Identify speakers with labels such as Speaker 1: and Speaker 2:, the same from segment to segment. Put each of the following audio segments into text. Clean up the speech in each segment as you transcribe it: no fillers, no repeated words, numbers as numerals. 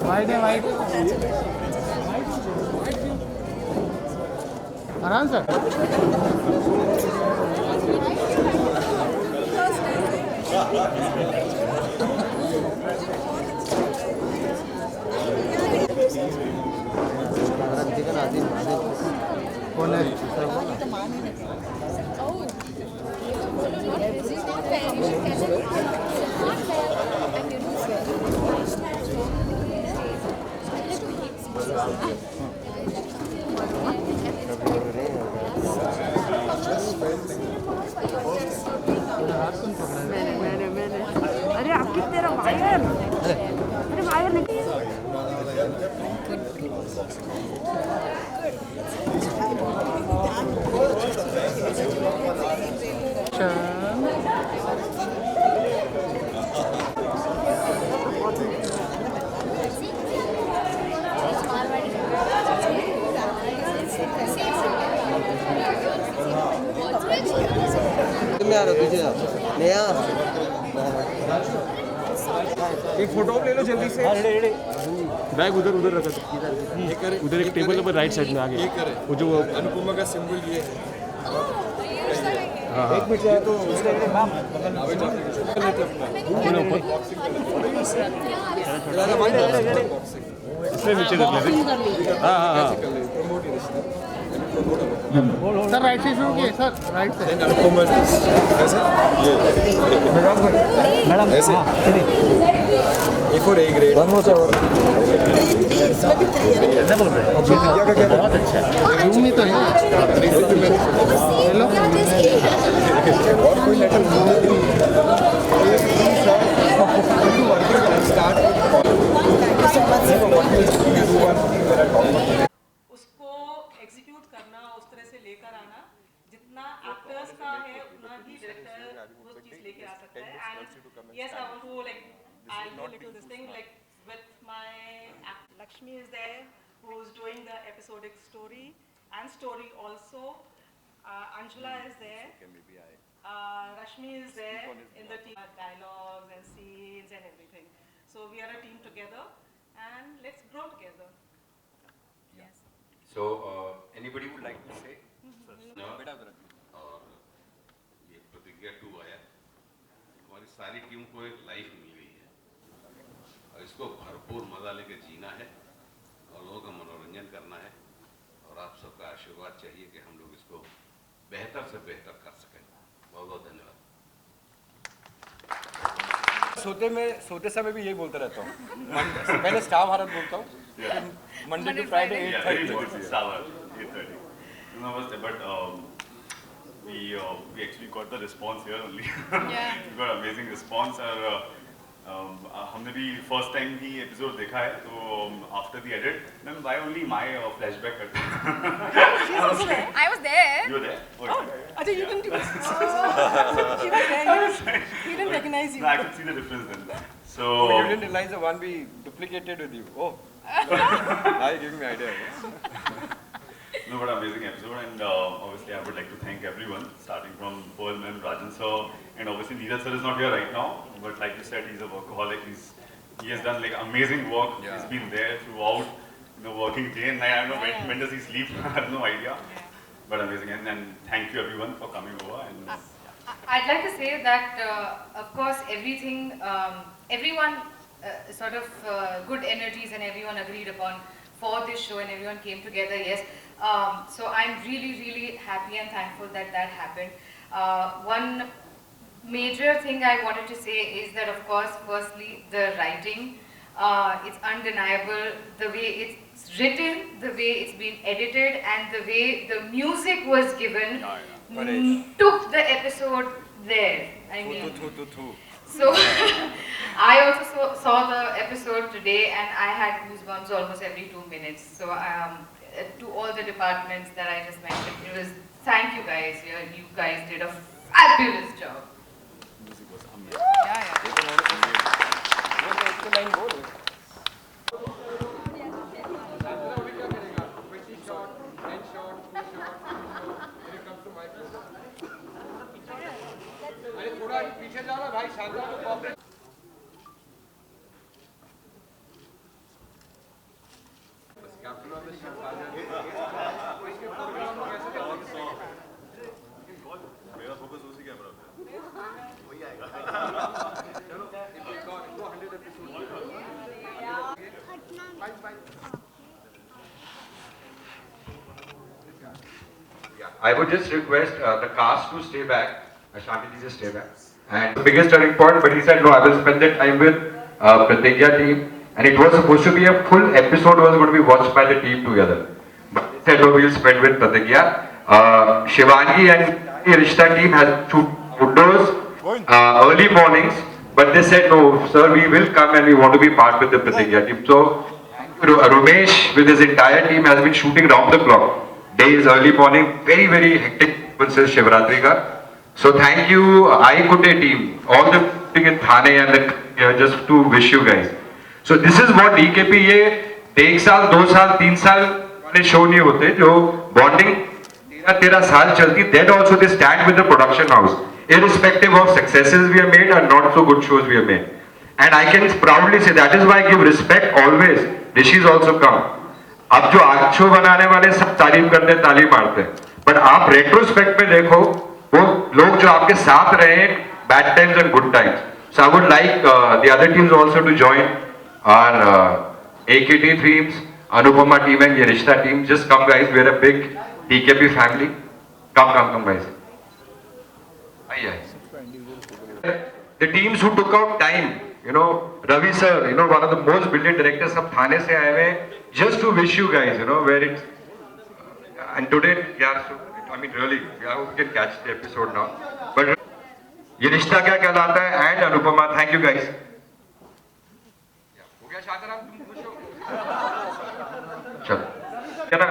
Speaker 1: White है white आराम से कौन है
Speaker 2: मैंने अरे आपकी तेरा वायर अरे वायर नहीं
Speaker 3: में आ रहा तुझे नया
Speaker 4: एक फोटो ले लो जल्दी से। बैग उधर उधर रखा उधर एक टेबल पर राइट साइड में आगे वो जो
Speaker 5: अनुपमा का सिंबल ये है।
Speaker 4: हाँ हाँ
Speaker 5: ये तो आवे जाके
Speaker 4: इसमें नीचे रख लेते। हाँ हाँ हाँ
Speaker 1: सर राइट से शुरू किए सर राइट से
Speaker 5: अनुपमा ऐसे ये
Speaker 1: मैडम
Speaker 5: ऐसे A for A grade one more
Speaker 1: क्या बोल रहे हैं बहुत अच्छा रूम ही तो है हेलो
Speaker 5: और कोई लेटर
Speaker 6: उसको एग्जीक्यूट करना उस तरह से लेकर आना जितना एक्टर्स का है उतना ही डायरेक्टर वो चीज लेके आ सकता है and yes I want to like I do little this thing like with my Lakshmi is there who is doing the episodic story and story also. Anjula is there. Rashmi is there in the team, dialogues and scenes and everything. So we are a team together and let's grow together. Yes.
Speaker 7: So anybody would like to say? No. और ये प्रतिज्ञा 2 आया हमारी सारी team को एक life मिल गई है और इसको भरपूर मजा लेके जीना है और लोगों का मनोरंजन करना है और आप सबका आशीर्वाद चाहिए कि हम लोग इसको बेहतर से बेहतर कर सकें। बहुत बहुत धन्यवाद।
Speaker 4: सोते समय भी यही बोलता रहता हूँ। पहले स्टार भारत बोलता हूँ Monday to Friday
Speaker 8: 8:30. Namaste, but we actually got the response here only.
Speaker 2: Yeah.
Speaker 8: We got amazing response. हमने भी फर्स्ट टाइम ही एपिसोड देखा है तो after the edit ma'am why only my flashback करते हैं।
Speaker 2: I was there.
Speaker 8: You were there?
Speaker 6: Oh, you didn't do it. He was there. He didn't recognize you.
Speaker 8: No, I could see the difference then. So
Speaker 4: you didn't realize the one we duplicated with you. Oh, now you're giving me idea.
Speaker 8: No, but amazing episode, and obviously I would like to thank everyone, starting from Pearl Ma'am, Rajan sir, and obviously Neeraj sir is not here right now, but like you said, he's a workaholic. He has done like amazing work.
Speaker 4: Yeah.
Speaker 8: He's been there throughout, working day and night. I don't know when does he sleep. I have no idea, but amazing, and thank you everyone for coming over. And
Speaker 9: I'd like to say that of course everyone sort of good energies and everyone agreed upon for this show and everyone came together, yes. So I'm really happy and thankful that happened. One major thing I wanted to say is that of course firstly the writing, it's undeniable, the way it's written, the way it's been edited and the way the music was given took the episode there. I mean, so I also saw the episode today and I had goosebumps almost every 2 minutes. So to all the departments that I just mentioned, it was thank you guys. You guys did a fabulous job.
Speaker 8: music was amazing.
Speaker 4: अरे थोड़ा पीछे जाओ ना भाई, शांता तो
Speaker 8: मेरा focus उसी camera पे वही आएगा
Speaker 10: I would just request the cast to stay back. Ashanti ji just stay back. And the biggest turning point, but he said no, I will spend the time with Pratigya team. And it was supposed to be a full episode was going to be watched by the team together. But he said no, we will spend with Pratigya. Shivangi and the Rishta team has two outdoors early mornings. But they said no, sir, we will come and we want to be part with the Pratigya team. So Ramesh with his entire team has been shooting round the clock. Days, early morning, very, very hectic sequences Shivratri ka. So thank you, Aikute team, all the team in Thane and just to wish you guys. So this is what DKP ये 1 साल, 2 साल, 3 साल वाले show नहीं होते जो bonding 13 साल चलती. Then also they stand with the production house, irrespective of successes we have made and not so good shows we have made. And I can proudly say that is why I give respect always. Rishis also come. अब जो आज show बनाने वाले सब तारीफ करते हैं, ताली मारते हैं, बट आप रेट्रोस्पेक्ट में देखो वो लोग जो आपके साथ रहे bad times and good times. So I would like the other teams also to join our AKT teams, Anupama team and ये रिश्ता team. Just come guys, we are a big DKP family. Come guys. The teams who took out time, you know, Ravi sir, you know, one of the most brilliant directors of Thane से आए हुए, just to wish you guys, you know, where it's and today, yeah, so I mean really, I hope you can catch the episode now. But ये रिश्ता क्या कहलाता है and Anupama, thank you guys. हो गया शांताराम, तुम खुश हो? चलो, क्या ना?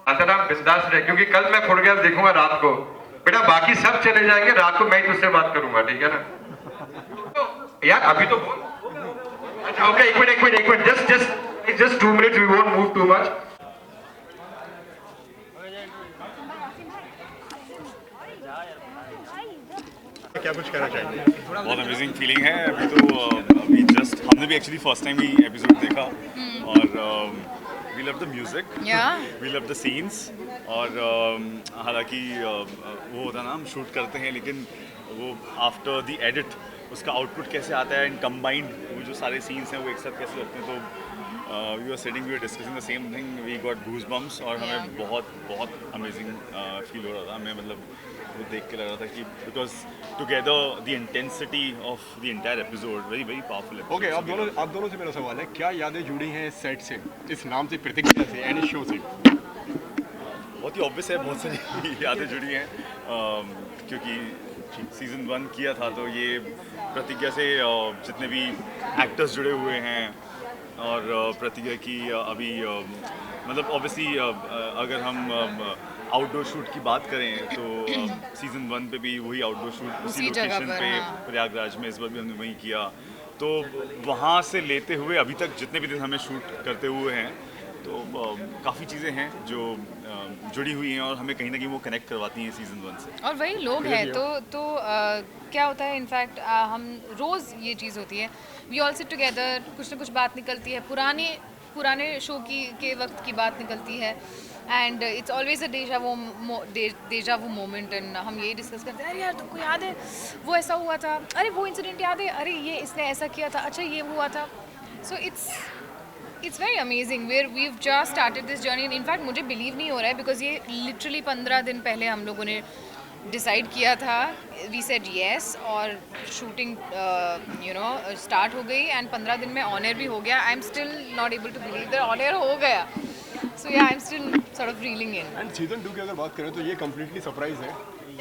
Speaker 10: शांताराम बिंदास रहे क्योंकि कल मैं फुटबॉल देखूंगा रात को. बेटा बाकी सब चले जाएंगे, रात को मैं ही तुझसे बात करूंगा, ठीक है ना? यार अभी तो बोल. अच्छा ओके, एक minute, just 2 minutes, we won't move too much.
Speaker 5: क्या कुछ कहना चाहेंगे?
Speaker 8: बहुत अमेजिंग फीलिंग है. अभी जस्ट हमने भी एक्चुअली फर्स्ट टाइम ही एपिसोड देखा और we love the music, we love the scenes. और हालांकि वो होता ना, हम शूट करते हैं लेकिन वो आफ्टर द एडिट उसका आउटपुट कैसे आता है एंड कंबाइंड वो जो सारे सीन्स हैं वो एक साथ कैसे लगते हैं. तो we are sitting, we are discussing the same thing, we got goose bumps और हमें बहुत अमेजिंग फील हो रहा था. हमें मतलब वो देख के लग रहा था कि because together the intensity of the entire episode very very powerful.
Speaker 5: Okay, आप दोनों से मेरा सवाल है, क्या यादें जुड़ी हैं सेट से, इस नाम से, प्रतिज्ञा से, एनी शो से?
Speaker 8: बहुत ही ऑब्वियस है, बहुत सारी यादें जुड़ी हैं क्योंकि सीज़न 1 किया था तो ये प्रतिज्ञा से जितने भी एक्टर्स जुड़े हुए हैं और प्रतिज्ञा की अभी मतलब ऑब्वियसली अगर हम आउटडोर शूट की बात करें तो सीज़न 1 पे भी वही आउटडोर शूट उसी लोकेशन पे प्रयागराज में इस बार भी हमने वहीं किया. तो वहाँ से लेते हुए अभी तक जितने भी दिन हमें शूट करते हुए हैं तो काफ़ी चीज़ें हैं जो जुड़ी हुई हैं और हमें कहीं ना कहीं वो कनेक्ट करवाती हैं सीज़न 1 से. और
Speaker 9: वही लोग हैं तो क्या होता है इनफैक्ट हम रोज़ ये चीज़ होती है, वी ऑल सिट टुगेदर, कुछ ना कुछ बात निकलती है, पुराने शो के वक्त की बात निकलती है एंड इट्स ऑलवेज अ डेजा वो मोमेंट. एंड हम यही डिस्कस करते हैं, अरे यार तुमको याद है वो ऐसा हुआ था, अरे वो इंसिडेंट याद है, अरे ये इसने ऐसा किया था, अच्छा ये हुआ था. So it's very amazing where we have just started this journey. In fact मुझे बिलीव नहीं हो रहा है बिकॉज ये लिटरली 15 दिन पहले हम लोगों ने डिसाइड किया था, वी सेड येस और शूटिंग स्टार्ट हो गई एंड 15 दिन में ऑन एयर भी हो गया. I am still not able to believe that on air हो गया. So yeah, I'm still sort of reeling in.
Speaker 5: And season 2 की अगर बात करें तो ये कम्प्लीटली सरप्राइज है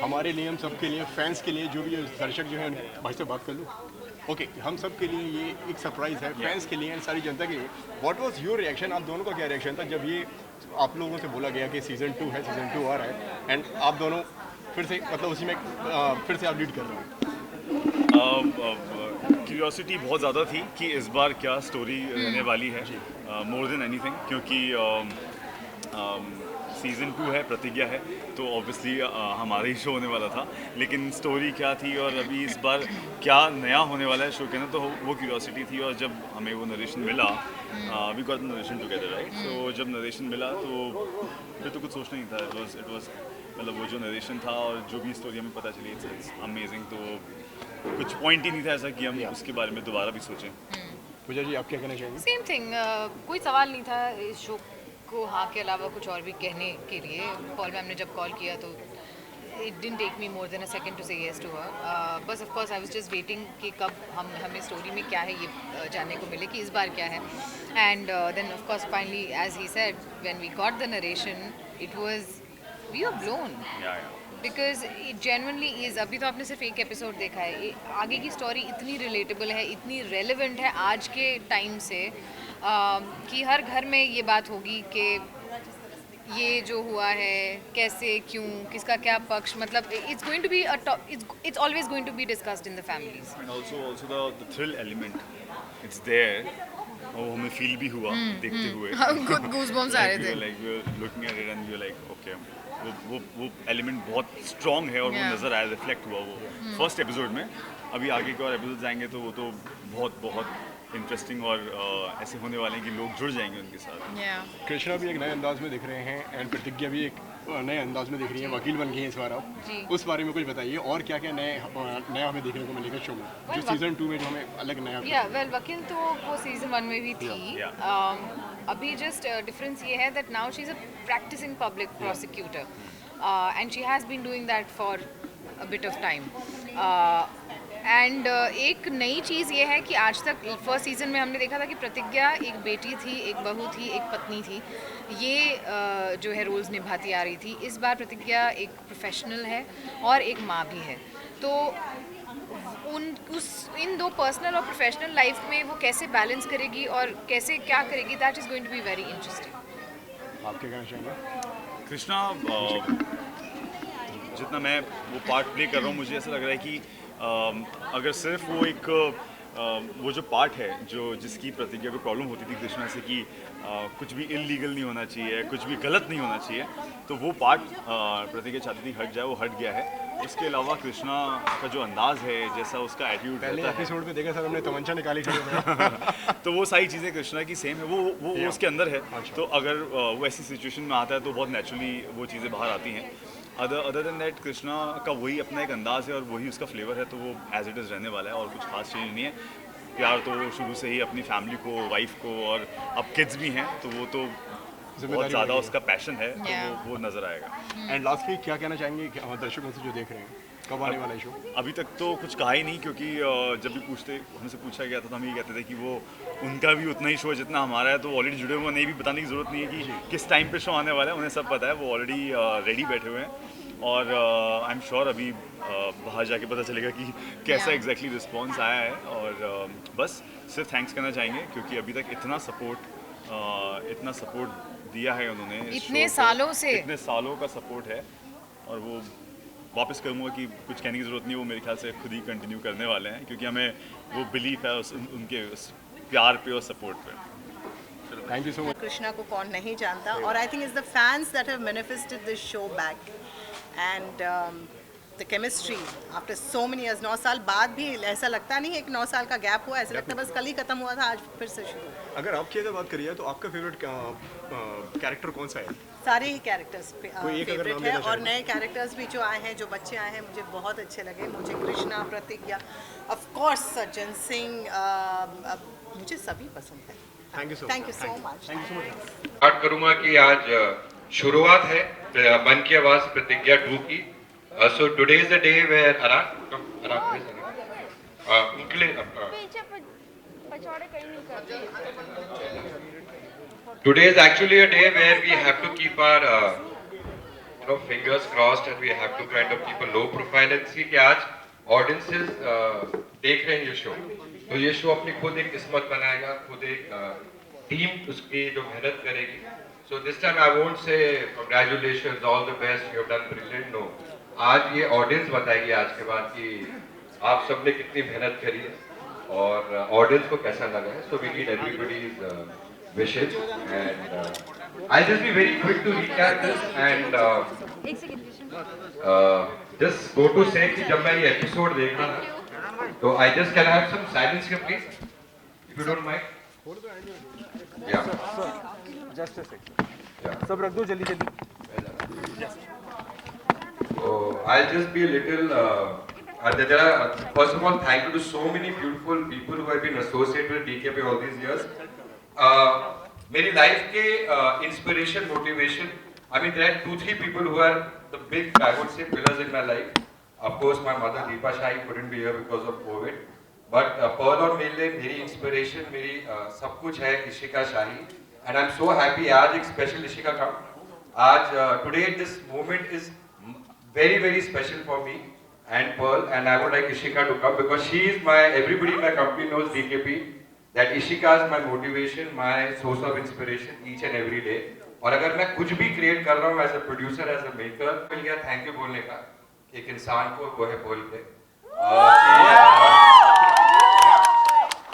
Speaker 5: हमारे लिए, हम सब के लिए, फैंस के लिए, जो भी दर्शक जो है भाई से बात कर लूँ. ओके, हम सब के लिए ये एक सरप्राइज है, फैंस के लिए एंड सारी जनता के लिए. What was your reaction? आप दोनों का क्या रिएक्शन था जब ये आप लोगों से बोला गया कि सीजन 2 है, सीजन 2 आ रहा है एंड आप दोनों फिर से मतलब उसी में फिर से आप लीड कर रहे हैं?
Speaker 8: क्यूरियोसिटी बहुत ज़्यादा थी कि इस बार क्या स्टोरी रहने वाली है, मोर देन एनीथिंग, क्योंकि सीज़न 2 है, प्रतिज्ञा है, तो ऑब्वियसली हमारा ही शो होने वाला था, लेकिन स्टोरी क्या थी और अभी इस बार क्या नया होने वाला है शो के अंदर, तो वो क्यूरियोसिटी थी। और जब हमें वो नरेशन मिला, we got narration together, right, so जब नरेशन मिला तो फिर तो कुछ सोचना ही था। इट वाज मतलब वो जो नरेशन था और जो भी स्टोरी हमें पता चली, इट्स अमेजिंग, तो कुछ पॉइंट ही नहीं था ऐसा कि हम उसके बारे में दोबारा भी सोचें।
Speaker 5: पूजा जी, आप क्या कहना चाहेंगे?
Speaker 9: सेम थिंग, कोई सवाल नहीं था इस शो को हाँ के अलावा कुछ और भी कहने के लिए। पॉल मैम ने जब कॉल किया तो it didn't take me more than a second to say yes to her. बस of course I was just waiting कि कब हमें स्टोरी में क्या है ये जानने को मिले कि इस बार क्या है। And then of course finally, as he said, when we got the narration, it was, we were blown. Because it genuinely is. अभी तो आपने सिर्फ एक एपिसोड देखा है, आगे की स्टोरी इतनी रिलेटेबल है, इतनी रेलेवेंट है आज के टाइम से, कि हर घर में ये बात होगी कि ये जो हुआ है कैसे, क्यों, किसका क्या पक्ष, मतलब it's going to be a it's always going to be discussed in the families.
Speaker 8: And also the thrill element, it's there. वो हमें फील भी हुआ देखते हुए,
Speaker 9: Good goosebumps आ रहे थे।
Speaker 8: Like we were looking at it and we were like, okay, वो element बहुत स्ट्रॉन्ग है और वो नज़र आया, रिफ्लेक्ट हुआ वो फर्स्ट एपिसोड में। अभी आगे के और एपिसोड आएंगे तो वो तो बहुत इंटरेस्टिंग और ऐसे होने वाले हैं कि लोग जुड़ जाएंगे उनके साथ।
Speaker 5: कृष्णा भी एक नए अंदाज में दिख रहे हैं एंड प्रतिज्ञा भी एक नए अंदाज में दिख रही है, वकील बन गई है इस बार आप, उस बारे में कुछ बताइए और क्या क्या नया हमें देखने को मिलेगा शो में, जो सीजन 2 में जो हमें अलग नया।
Speaker 9: वकील तो वो सीजन 1 में भी थी। अभी जस्ट डिफरेंस ये है that now she is a practising public prosecutor and she has been doing that for a bit of time. And एक नई चीज़ ये है कि आज तक फर्स्ट सीज़न में हमने देखा था कि प्रतिज्ञा एक बेटी थी, एक बहू थी, एक पत्नी थी, ये जो है रोल्स निभाती आ रही थी। इस बार प्रतिज्ञा एक प्रोफेशनल है और एक माँ भी है, तो इन दो पर्सनल और प्रोफेशनल लाइफ में वो कैसे बैलेंस करेगी और कैसे क्या करेगी, that is going to be very interesting.
Speaker 5: आप क्या कहना चाहेंगे?
Speaker 8: कृष्णा, जितना मैं वो पार्ट प्ले कर रहा हूँ, मुझे ऐसा लग रहा है कि अगर सिर्फ वो एक वो जो पार्ट है जो जिसकी प्रतिज्ञा को प्रॉब्लम होती थी कृष्णा से कि कुछ भी इलीगल नहीं होना चाहिए, कुछ भी गलत नहीं होना चाहिए, तो वो पार्ट प्रतिज्ञा चाहती थी हट जाए, वो हट गया है। उसके अलावा कृष्णा का जो अंदाज है, जैसा उसका एटीट्यूड
Speaker 5: पहले एपिसोड में देखा था हमने, तमंचा निकाली
Speaker 8: तो वो सारी चीज़ें कृष्णा की सेम है, वो उसके अंदर है। तो अगर वो ऐसी सिचुएशन में आता है तो बहुत नेचुरली वो चीज़ें बाहर आती हैं। अदर देन दैट कृष्णा का वही अपना एक अंदाज है और वही उसका फ्लेवर है, तो वो एज इट इज़ रहने वाला है और कुछ खास चेंज नहीं है। प्यार तो शुरू से ही अपनी फैमिली को, वाइफ को, और अब किड्स भी हैं, तो वो तो बहुत ज़्यादा उसका पैशन है, तो वो नज़र आएगा।
Speaker 5: एंड लास्टली क्या कहना चाहेंगे दर्शकों से जो देख रहे हैं, कब आने वाला है शो?
Speaker 8: अभी तक तो कुछ कहा ही नहीं, क्योंकि जब भी हमसे पूछा गया था तो हम ये कहते थे कि वो उनका भी उतना ही शो जितना हमारा है, तो ऑलरेडी जुड़े हुए, उन्हें भी बताने की ज़रूरत नहीं है कि किस टाइम पे शो आने वाला है, उन्हें सब पता है, वो ऑलरेडी रेडी बैठे हुए हैं। और आई एम श्योर अभी बाहर जाके पता चलेगा कि कैसा एग्जैक्टली रिस्पॉन्स आया है। और बस सिर्फ थैंक्स करना चाहेंगे, क्योंकि अभी तक इतना सपोर्ट दिया है उन्होंने,
Speaker 9: इतने सालों
Speaker 8: का सपोर्ट है, और वो वापस कहूँगा कि कुछ कहने की ज़रूरत नहीं, वो मेरे ख्याल से खुद ही कंटिन्यू करने वाले हैं, क्योंकि हमें वो बिलीफ है उनके प्यार पे और सपोर्ट पे।
Speaker 5: Thank you so much.
Speaker 11: Krishna को कौन नहीं जानता, और I think it's the fans that have manifested this show back and the chemistry after so many years. 9 साल बाद भी ऐसा लगता नहीं है कि 9 साल का गैप हुआ, ऐसा लगता है बस कल ही खत्म हुआ था, आज फिर से शुरू।
Speaker 5: अगर आपकी अगर बात करिए तो आपका फेवरेट कैरेक्टर कौन सा है?
Speaker 11: सारे ही कैरेक्टर्स फेवरेट है, और नए कैरेक्टर्स भी जो आए हैं, जो बच्चे आए हैं, मुझे बहुत अच्छे लगे। मुझे कृष्णा, प्रतिज्ञा, ऑफ कोर्स सज्जन सिंह, मुझे सभी पसंद है।
Speaker 5: Thank you so much.
Speaker 10: Start करूंगा कि आज शुरुआत है मन की आवाज प्रतिज्ञा 2 की। So today is the day where today is actually a day where we have to keep our fingers crossed and we have to kind of keep a low profile and see कि आज audiences देख रहे हैं ये show, तो ये show अपनी खुद एक किस्मत बनाएगा, खुद एक टीम उसकी जो मेहनत करेगी। So this time I won't say congratulations, all the best, you have done brilliant, no. आज ये ऑडियंस बताएगी आज के बाद कि आप सबने कितनी मेहनत करी है। और ऑडियंस को कैसा लगा है. So we need everybody's wishes and I'll just be very quick to recap this and just go to say कि जब मैं ये episode देख रहा था तो I just can have some silence here please if you don't mind. Yeah.
Speaker 4: Just a second. Yeah. सब रख दो जल्दी जल्दी.
Speaker 10: So I'll just be a little. First of all, thank you to so many beautiful people who have been associated with DKP all these years. मेरी life के inspiration, motivation. I mean, there are 2-3 people who are the big, I would say, pillars in my life. Of course, my mother Deepa Shahi couldn't be here because of COVID. But Pearl और मेरे लिए मेरी inspiration, मेरी सब कुछ है इशिका शाही. And I'm so happy आज एक special इशिका का आज today this moment is very very special for me and Pearl and I would like Ishika to come because she is my, everybody in my company knows DKP that Ishika is my motivation, my source of inspiration each and every day. और अगर मैं कुछ भी create कर रहा हूँ as a producer, as a maker, मिल गया thank you बोलने का एक इंसान को वो है Pearl पे.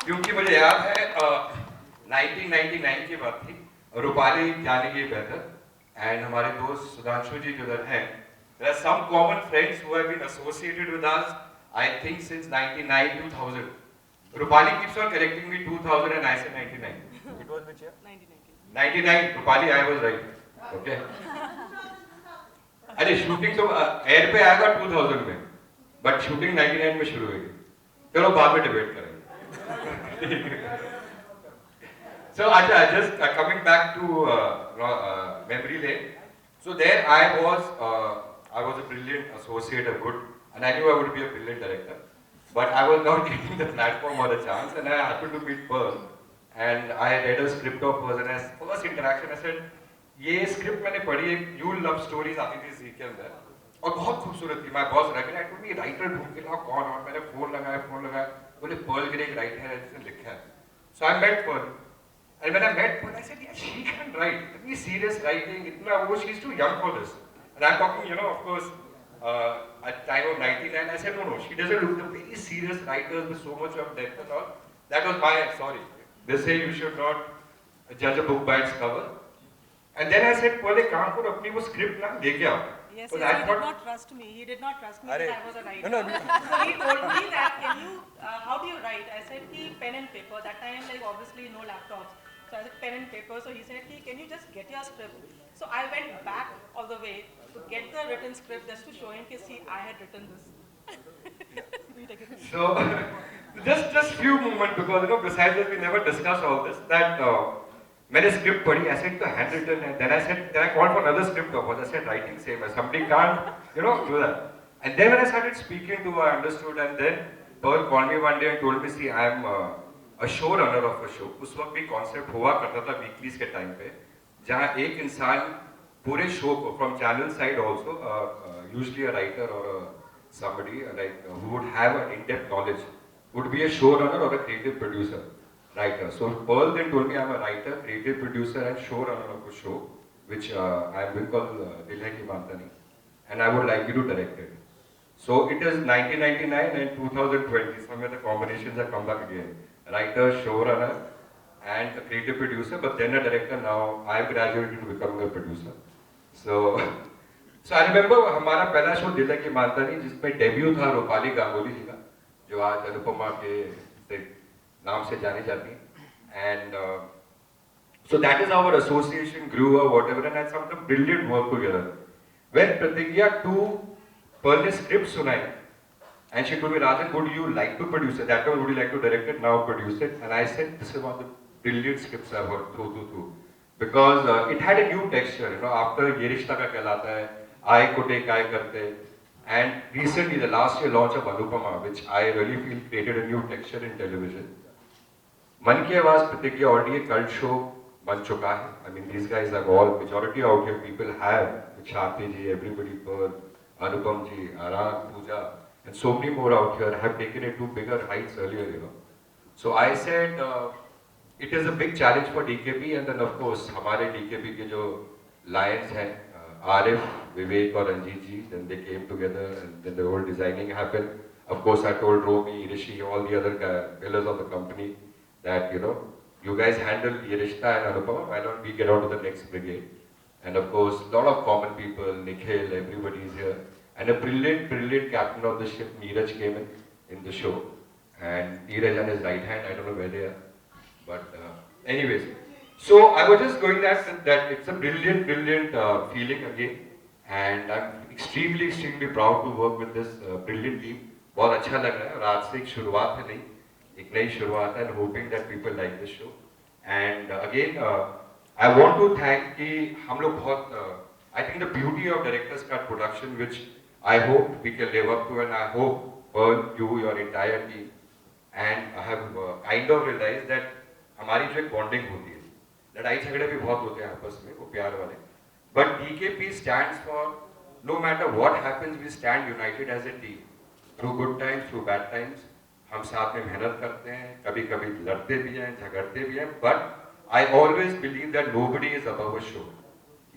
Speaker 10: क्योंकि मुझे याद है 1999 की बात थी रूपाली जाने की बेहतर एंड हमारे दोस्त सुधांशु जी जो हैं. There are some common friends who have been associated with us, I think since 99-2000. Rupali keeps on correcting me 2000 and I say 99. It was which year? 99. Rupali, I was right. Okay. अरे shooting तो air पे आएगा 2000 में, but shooting 99 में शुरू हुई. चलो बाद में डिबेट करेंगे. So just coming back to memory lane. So there I was a brilliant associate, a good, and I knew I would be a brilliant director. But I was not getting the platform or the chance, and I happened to meet Pearl. And I read a script of Pearl, and as first interaction, I said, "ये script मैंने पढ़ी है, You Love Stories आती थी जी के अंदर, और बहुत खूबसूरत थी." My boss recommended to me writer ढूंढ के लाओ कौन, और मैंने फोन लगाया, बोले Pearl के एक writer है जिसने लिखा है. So I met Pearl, and when I met Pearl, I said, "Yeah, she can write. Itनी serious writing, इतना वो, she's too young for this." And I'm talking, of course, at time of 99, I said, no, she doesn't look the very serious writers with so much of depth and all. That was my, sorry. They say you should not judge a book by its cover. And then I said, Pearl, एक काम करो, अपनी वो script ना लेके आओ.
Speaker 6: Yes, he did not trust me. He did not trust me that I was a writer. No. So he told me that, how do you write? I said, pen and paper. That time, obviously no laptops. So I said, pen and paper. So he said, can you just get your script? So I went back all the way to get the written script just to show him, see, I had written this.
Speaker 10: So, just few moments because, besides that, we never discussed all this. That, मैंने script पढ़ी, I said, handwritten, and then I called for another script of hers. I said, writing same as somebody can't, do that. And then when I started speaking to her, I understood, and then Pearl called me one day and told me, see, I am a showrunner of a show. उस वक्त भी concept हुआ करता था weeklies के time पे, जहाँ एक इंसान पूरे show को from channel side also, usually a writer or somebody who would have an in-depth knowledge, would be a showrunner or a creative producer. Writer. So Pearl then told me I'm a writer, creative producer and showrunner of a show, which I am being called Dil Hai Ki Mantani, and I would like you to direct it. So it is 1999 and 2020, somewhere the combinations have come back again. Writer, showrunner and a creative producer, but then a director. Now I have graduated to becoming a producer. So I remember हमारा पहला show दिल है की मानतानी जिसमें debut था रूपाली गांगुली जी का, जो आज अनुपमा के नाम से जानी जाती है. And so that is how our association grew or whatever, and had some brilliant work together. When Pratigya 2 Pearl ने script सुनाई, and she told me, Rajan, would you like to produce it? That time, would you like to direct it? Now produce it. And I said, this is one of the brilliant scripts I've heard through. Because it had a new texture, after Ye Rishta Ka Kehlata Hai, I Ko Take I Karte. And recently, the last year launch of Anupama, which I really feel created a new texture in television. मन की आवाज प्रतिज्ञा already a cult show बन चुका है. I mean, these guys are all, majority out here people have, Sharti ji, everybody, Pearl, Anupam ji, Araan, Pooja, and so many more out here have taken it to bigger heights earlier, So I said, it is a big challenge for DKP, and then of course, हमारे DKP के जो lions हैं, Arif, Vivek और Ranjit ji, then they came together, and then the whole designing happened. Of course, I told Romy, Rishi, all the other pillars of the company that, you guys handle Rishta and Anupama, why don't we get on to the next brigade? And of course, a lot of common people, Nikhil, everybody is here. And a brilliant, brilliant captain of the ship, Neeraj, came in the show. And Neeraj and his right hand, I don't know where they are. But anyways, so I was just going that it's a brilliant, brilliant feeling again. And I'm extremely, extremely proud to work with this brilliant team. बहुत अच्छा लग रहा है और आज से एक शुरुआत है नहीं, एक नई शुरुआत है, and hoping that people like this show. And again, I want to thank कि हम लोग बहुत I think the beauty of Director's Cut production, which I hope we can live up to, and I hope Pearl, you, your entire team, and I have kind of realized that हमारी जो एक bonding होती है, लड़ाई झगड़े भी बहुत होते हैं आपस में, वो प्यार वाले, but DKP stands for no matter what happens, we stand united as a team. Through good times, through bad times, हम साथ में मेहनत करते हैं, कभी कभी लड़ते भी हैं, झगड़ते भी हैं, but I always believe that nobody is above a show.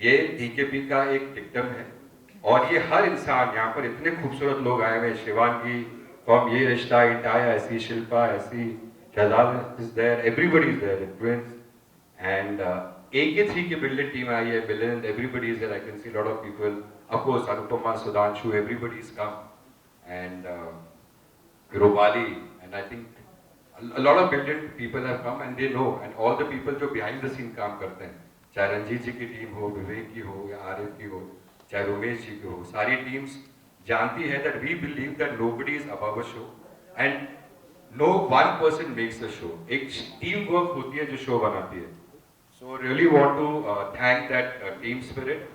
Speaker 10: ये DKP का एक डिक्टम है और ये हर इंसान, यहाँ पर इतने खूबसूरत लोग आए हुए, शिवांगी from ये रिश्ता, इंटाया, ऐसी शिल्पा, ऐसी Shahzad is there, everybody is there, twins, and AK3 की brilliant team आई है, brilliant, everybody is there. I can see a lot of people, of course, Anupama, Sudhanshu, everybody is come. And Rupali, and I think a lot of brilliant people have come and they know, and all the people जो behind the scene काम करते हैं, चाहे रंजीत जी की team हो, विवेक की हो या आरिफ की हो, चाहे रोमेश जी की हो, सारी टीम्स जानती है that we believe that nobody is above a show and no one person makes a show. एक team work होती है जो show बनाती है. So really want to thank that team spirit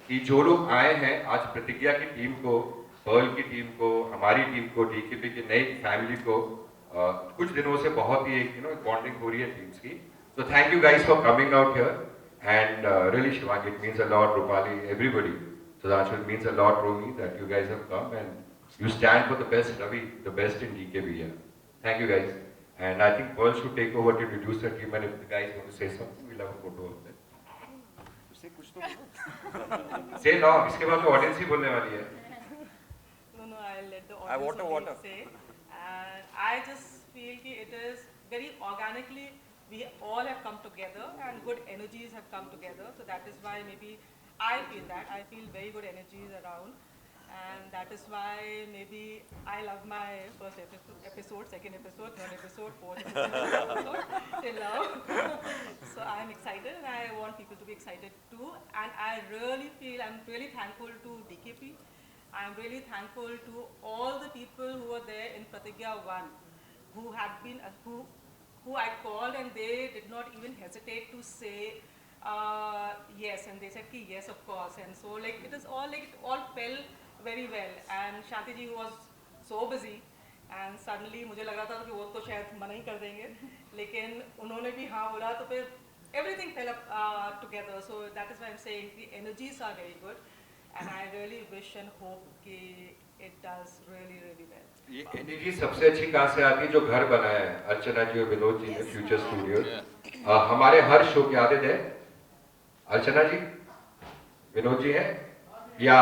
Speaker 10: कि जो लोग आए हैं आज प्रतिज्ञा की टीम को, पर्ल की टीम को, हमारी टीम को, डीकेपी की नई फैमिली को कुछ दिनों से बहुत ही एक बॉन्डिंग हो रही है टीम्स की. So thank you guys for coming out here and really Shivangi, it means a lot, Rupali, everybody. So it means a lot, Romi, that you guys have come and you stand for the best, Ravi, the best in DKB here. Thank you guys. And I think Pearl should take over to introduce the team, and if the guys want to say something, we'll have a photo of them. Say no, इसके बाद तो audience ही बोलने वाली है.
Speaker 6: No, I'll let the audience say. And I just feel that it is very organically, we all have come together and good energies have come together. So that is why maybe I feel that. I feel very good energies around. And that is why maybe I love my first episode, second episode, third episode, fourth episode, till now. So I'm excited and I want people to be excited too. And I really feel, I'm really thankful to DKP. I'm really thankful to all the people who were there in Pratigya 1, who had been, who I called and they did not even hesitate to say yes, and they said ki yes, of course. And so like it all fell very well. And Shanti ji was so busy and suddenly मुझे लग रहा था कि वो तो शायद मना ही कर देंगे, लेकिन उन्होंने भी हाँ बोला तो फिर everything fell up together. So that is why I'm saying the energies are very good and I really wish and hope कि it does really well.
Speaker 10: ये एनर्जी सबसे अच्छी कहाँ से आती है? जो घर बनाया है अर्चना जी और विनोद जी ने फ्यूचर स्टूडियोज. हमारे हर शो के आदित्य है अर्चना जी, विनोद जी है या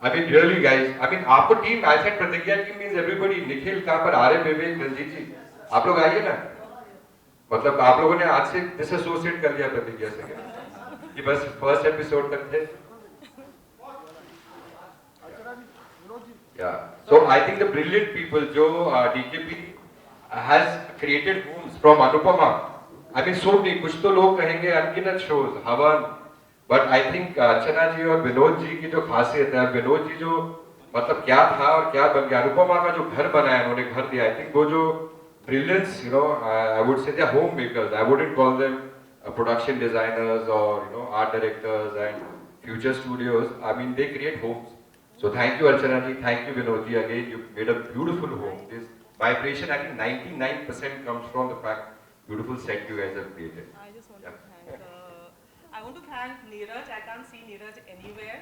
Speaker 10: I mean really guys, I mean आपको टीम I said प्रतिज्ञा टीम means everybody. निखिल कहाँ पर, आर्य, विवेक, रंजीत जी, आप लोग आइए ना. मतलब आप लोगों ने आज से डिसएसोसिएट कर लिया प्रतिज्ञा से क्या कि बस फर्स्ट एपिसोड तक थे. Yeah, so I think the brilliant people जो DKP has created homes from Anupama. I mean so many, कुछ तो लोग कहेंगे अनगिनत shows, हवन. But I think अर्चना जी और विनोद जी की जो खासियत है, विनोद जी जो मतलब क्या था और क्या बन गया, अनुपमा का जो घर बनाया उन्होंने, घर दिया, I think वो जो brilliance, I would say they are homemakers. I wouldn't call them production designers or art directors and future studios. I mean they create homes. So thank you Archana ji, thank you Vinod ji, again you made a beautiful home. This vibration I think 99% comes from the fact beautiful set you guys have created.
Speaker 6: I just want to thank I want to thank Neeraj. I can't see Neeraj anywhere.